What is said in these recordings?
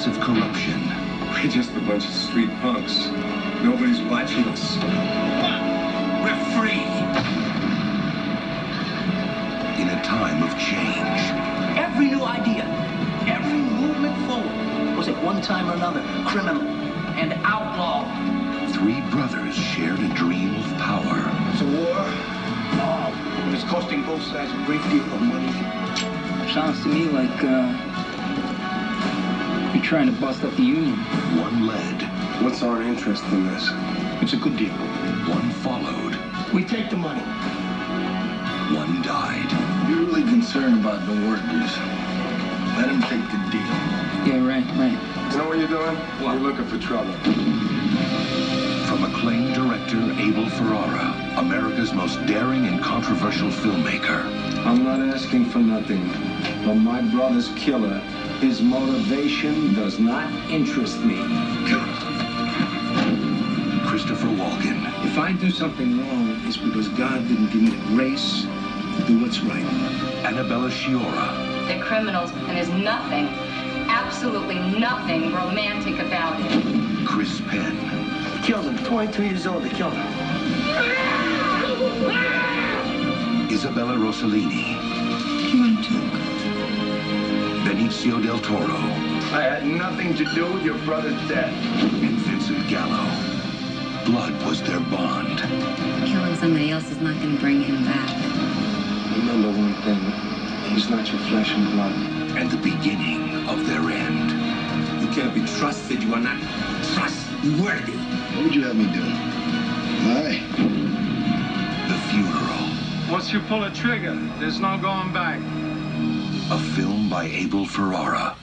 of corruption. We're just a bunch of street punks. Nobody's watching us. We're free. In a time of change. Every new idea, every movement forward was at one time or another criminal and outlaw. Three brothers shared a dream of power. It's a war. And it's costing both sides a great deal of money. Sounds to me like you're trying to bust up the union. One led. What's our interest in this? It's a good deal. One followed. We take the money. One died. You're really concerned about the workers. Let them take the deal. Yeah, right. You know what you're doing? What? You're looking for trouble. From acclaimed director Abel Ferrara, America's most daring and controversial filmmaker. I'm not asking for nothing, but my brother's killer, his motivation does not interest me. Christopher Walken. If I do something wrong, it's because God didn't give me the grace to do what's right. Annabella Sciorra. They're criminals, and there's nothing, absolutely nothing romantic about it. Chris Penn. They killed him. 22 years old, they killed him. Isabella Rossellini. You want to talk? Benicio del Toro. I had nothing to do with your brother's death. And Vincent Gallo. Blood was their bond. Killing somebody else is not going to bring him back. Remember one thing. He's not your flesh and blood. And the beginning of their end. You can't be trusted. You are not trustworthy. What would you have me do? Lie? The Funeral. Once you pull a trigger, there's no going back. A film by Abel Ferrara.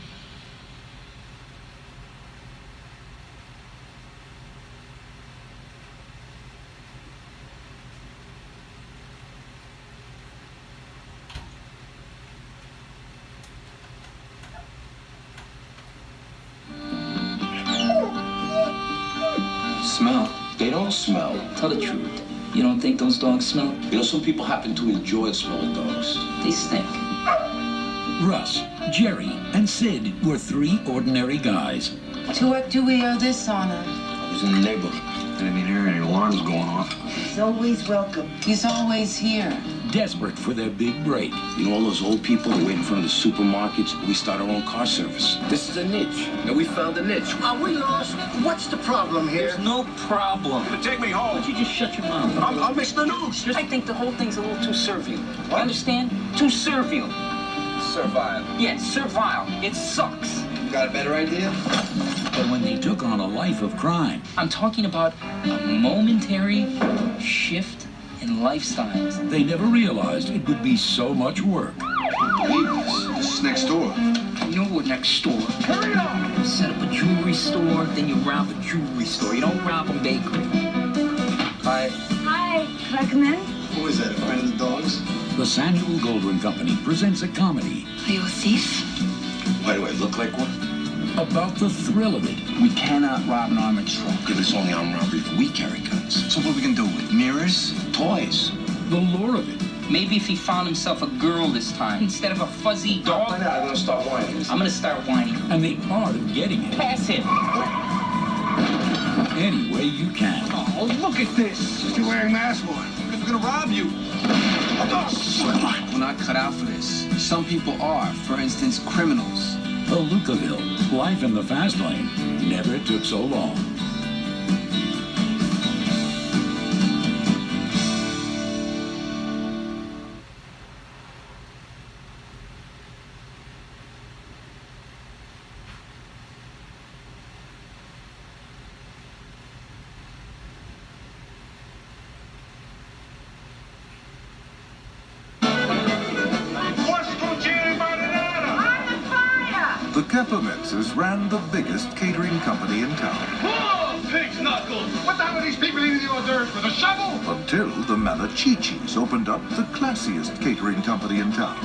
Smell. They don't smell. Tell the truth. You don't think those dogs smell? You know, some people happen to enjoy the smell of dogs. They stink. Russ, Jerry, and Sid were three ordinary guys. To what do we owe this honor? I was in the neighborhood. I didn't hear any alarms going off. He's always welcome. He's always here. Desperate for their big break. You know all those old people who wait in front of the supermarkets? We start our own car service. This is a niche. And we found a niche. Are we lost? What's the problem here? There's no problem. Take me Why home. don't you just shut your mouth? I'm Mr. News. I think the whole thing's a little too servile. You understand? Too servile. Servile. Yes, servile. It sucks. You got a better idea? But when they took on a life of crime, I'm talking about a momentary shift in lifestyles. they never realized it would be so much work. This is next door. I know we're next door. Hurry up! You set up a jewelry store, then you rob a jewelry store. You don't rob a bakery. Hi. Hi, can I come in? Who is that, a friend of the dog's? The Samuel Goldwyn Company presents a comedy Are you a thief? Why do I look like one? about the thrill of it. We cannot rob an armored truck. If it's only armed robbery if we carry guns. So what are we gonna do with mirrors? Toys? The lure of it. Maybe if he found himself a girl this time, instead of a fuzzy dog, Why not? I'm gonna start whining. I'm gonna start whining. And the art of getting it Pass him. any way you can. Oh, look at this. What you wearing masks for? Because we're gonna rob you. We're not cut out for this. Some people are. For instance, criminals. Palookaville, life in the fast lane, never took so long. The Keppermitzes ran the biggest catering company in town. Oh, pig's knuckles! What the hell are these people eating the hors d'oeuvres with a shovel? Until the Malachichis opened up the classiest catering company in town.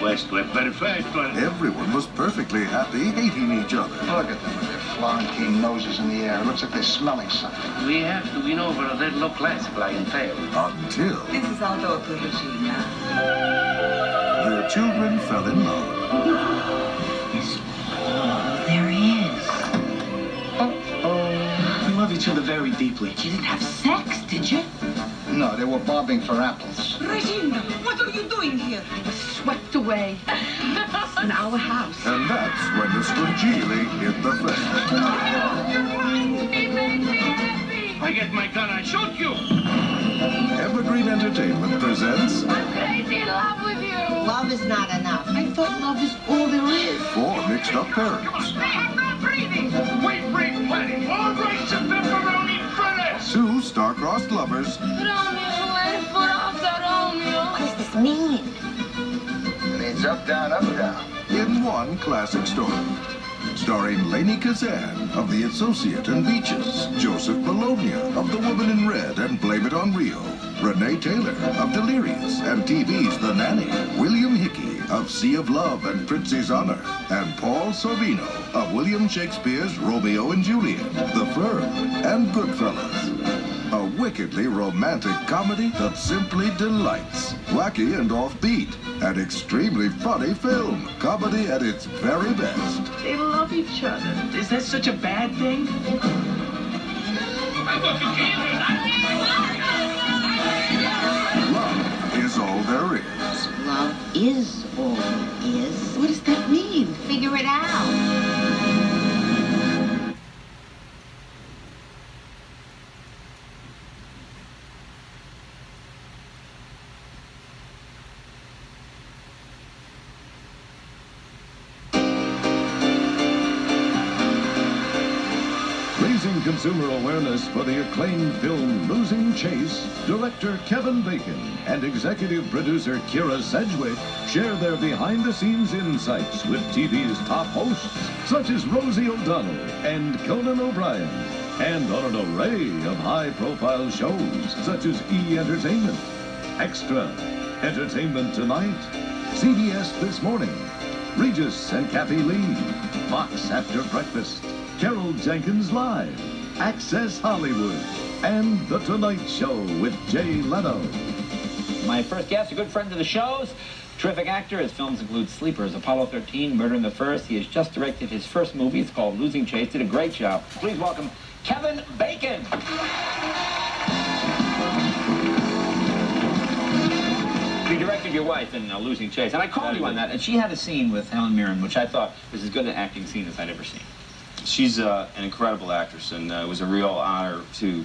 Questo è perfetto. Everyone was perfectly happy, hating each other. Look at them with their Florentine noses in the air. It looks like they're smelling something. We have to win over a that low class clientele. Until This is our daughter, Regina. their children fell in love. There he love each other very deeply. You didn't have sex, did you? No, they were bobbing for apples. Regina, what are you doing here? I was swept away in our house. And that's when the Strugili hit the fan. He made me happy. I get my gun, I shoot you. Evergreen Entertainment presents I'm crazy in love with you. Love is not enough. I thought love is all there is. 4 mixed-up parents, They have no breathing. We bring plenty. All rights and pepperoni fritters. 2 star-crossed lovers, What does this mean? It means up, down, down. in one classic story. Starring Lainey Kazan of The Associate and Beaches, Joseph Bologna of The Woman in Red and Blame It on Rio, Renee Taylor of Delirious and TV's The Nanny, William Hickey of Sea of Love and Prince's Honor, and Paul Sorvino of William Shakespeare's Romeo and Juliet, The Firm, and Goodfellas. A wickedly romantic comedy that simply delights. Wacky and offbeat. An extremely funny film. Comedy at its very best. They love each other. Is that such a bad thing? Love is all there is. Love is all there is. What does that mean? Figure it out. Raising consumer awareness for the acclaimed film Losing Chase, director Kevin Bacon and executive producer Kira Sedgwick share their behind-the-scenes insights with TV's top hosts, such as Rosie O'Donnell and Conan O'Brien, and on an array of high-profile shows, such as E! Entertainment, Extra, Entertainment Tonight, CBS This Morning, Regis and Kathy Lee, Fox After Breakfast, Carol Jenkins Live, Access Hollywood, and The Tonight Show with Jay Leno. My first guest, a good friend of the show's, terrific actor. His films include Sleepers, Apollo 13, Murder in the First. He has just directed his first movie. It's called Losing Chase. Did a great job. Please welcome Kevin Bacon. You directed your wife in Losing Chase, and I called you on that, and she had a scene with Helen Mirren, which I thought was as good an acting scene as I'd ever seen. She's an incredible actress, and it was a real honor to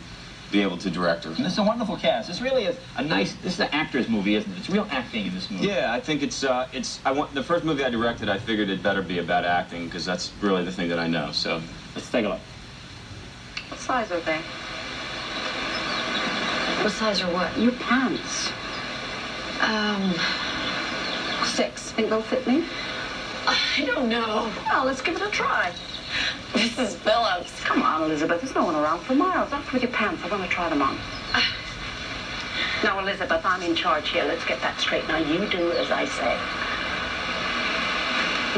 be able to direct her. And this is a wonderful cast. This really is a nice, this is an actor's movie, isn't it? It's real acting in this movie. Yeah, I think the first movie I directed, I figured it better be about acting, because that's really the thing that I know, so. Let's take a look. What size are they? What size are what? Your pants. 6. Think they'll fit me? I don't know. Well, let's give it a try. Mrs. Phillips. Come on, Elizabeth. There's no one around for miles. Off with your pants. I want to try them on. Now, Elizabeth, I'm in charge here. Let's get that straight. Now, you do as I say.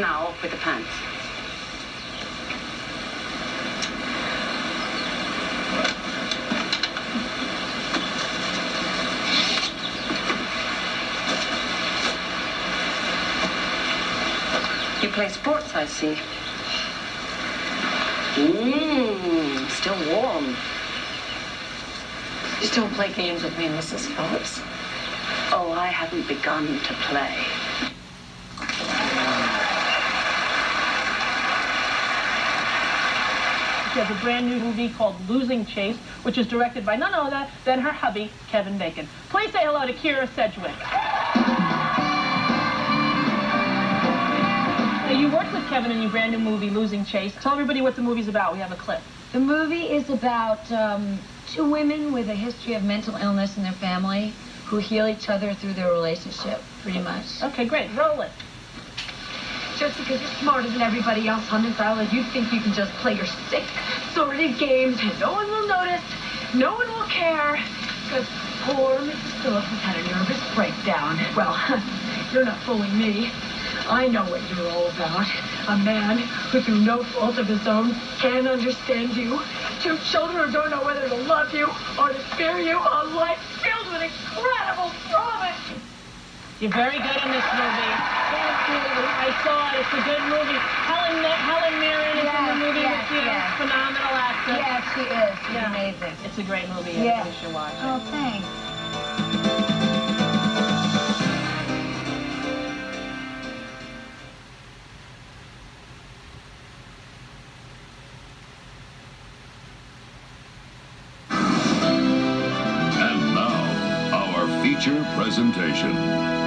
Now, off with the pants. You play sports, I see. Still warm. Just don't play games with me, Mrs. Phillips. Oh, I haven't begun to play. She has a brand new movie called Losing Chase, which is directed by none other than her hubby, Kevin Bacon. Please say hello to Kira Sedgwick. Now, you worked with Kevin in your brand new movie, Losing Chase. Tell everybody what the movie's about. We have a clip. The movie is about 2 women with a history of mental illness in their family who heal each other through their relationship, pretty much. Okay, great. Roll it. Just because you're smarter than everybody else on this island, you think you can just play your sick, sordid games and no one will notice, no one will care, because poor Mrs. Phillips has had a nervous breakdown. Well, you're not fooling me. I know what you're all about. A man who, through no fault of his own, can't understand you. 2 children who don't know whether to love you or to fear you. A life filled with incredible promise. You're very good in this movie. I saw it. It's a good movie. Helen Mirren is in the movie with you. Yes. Phenomenal actress. Yes, she is. She's amazing. It's a great movie. Yes. You should watch it. Oh, thanks. And now, our feature presentation.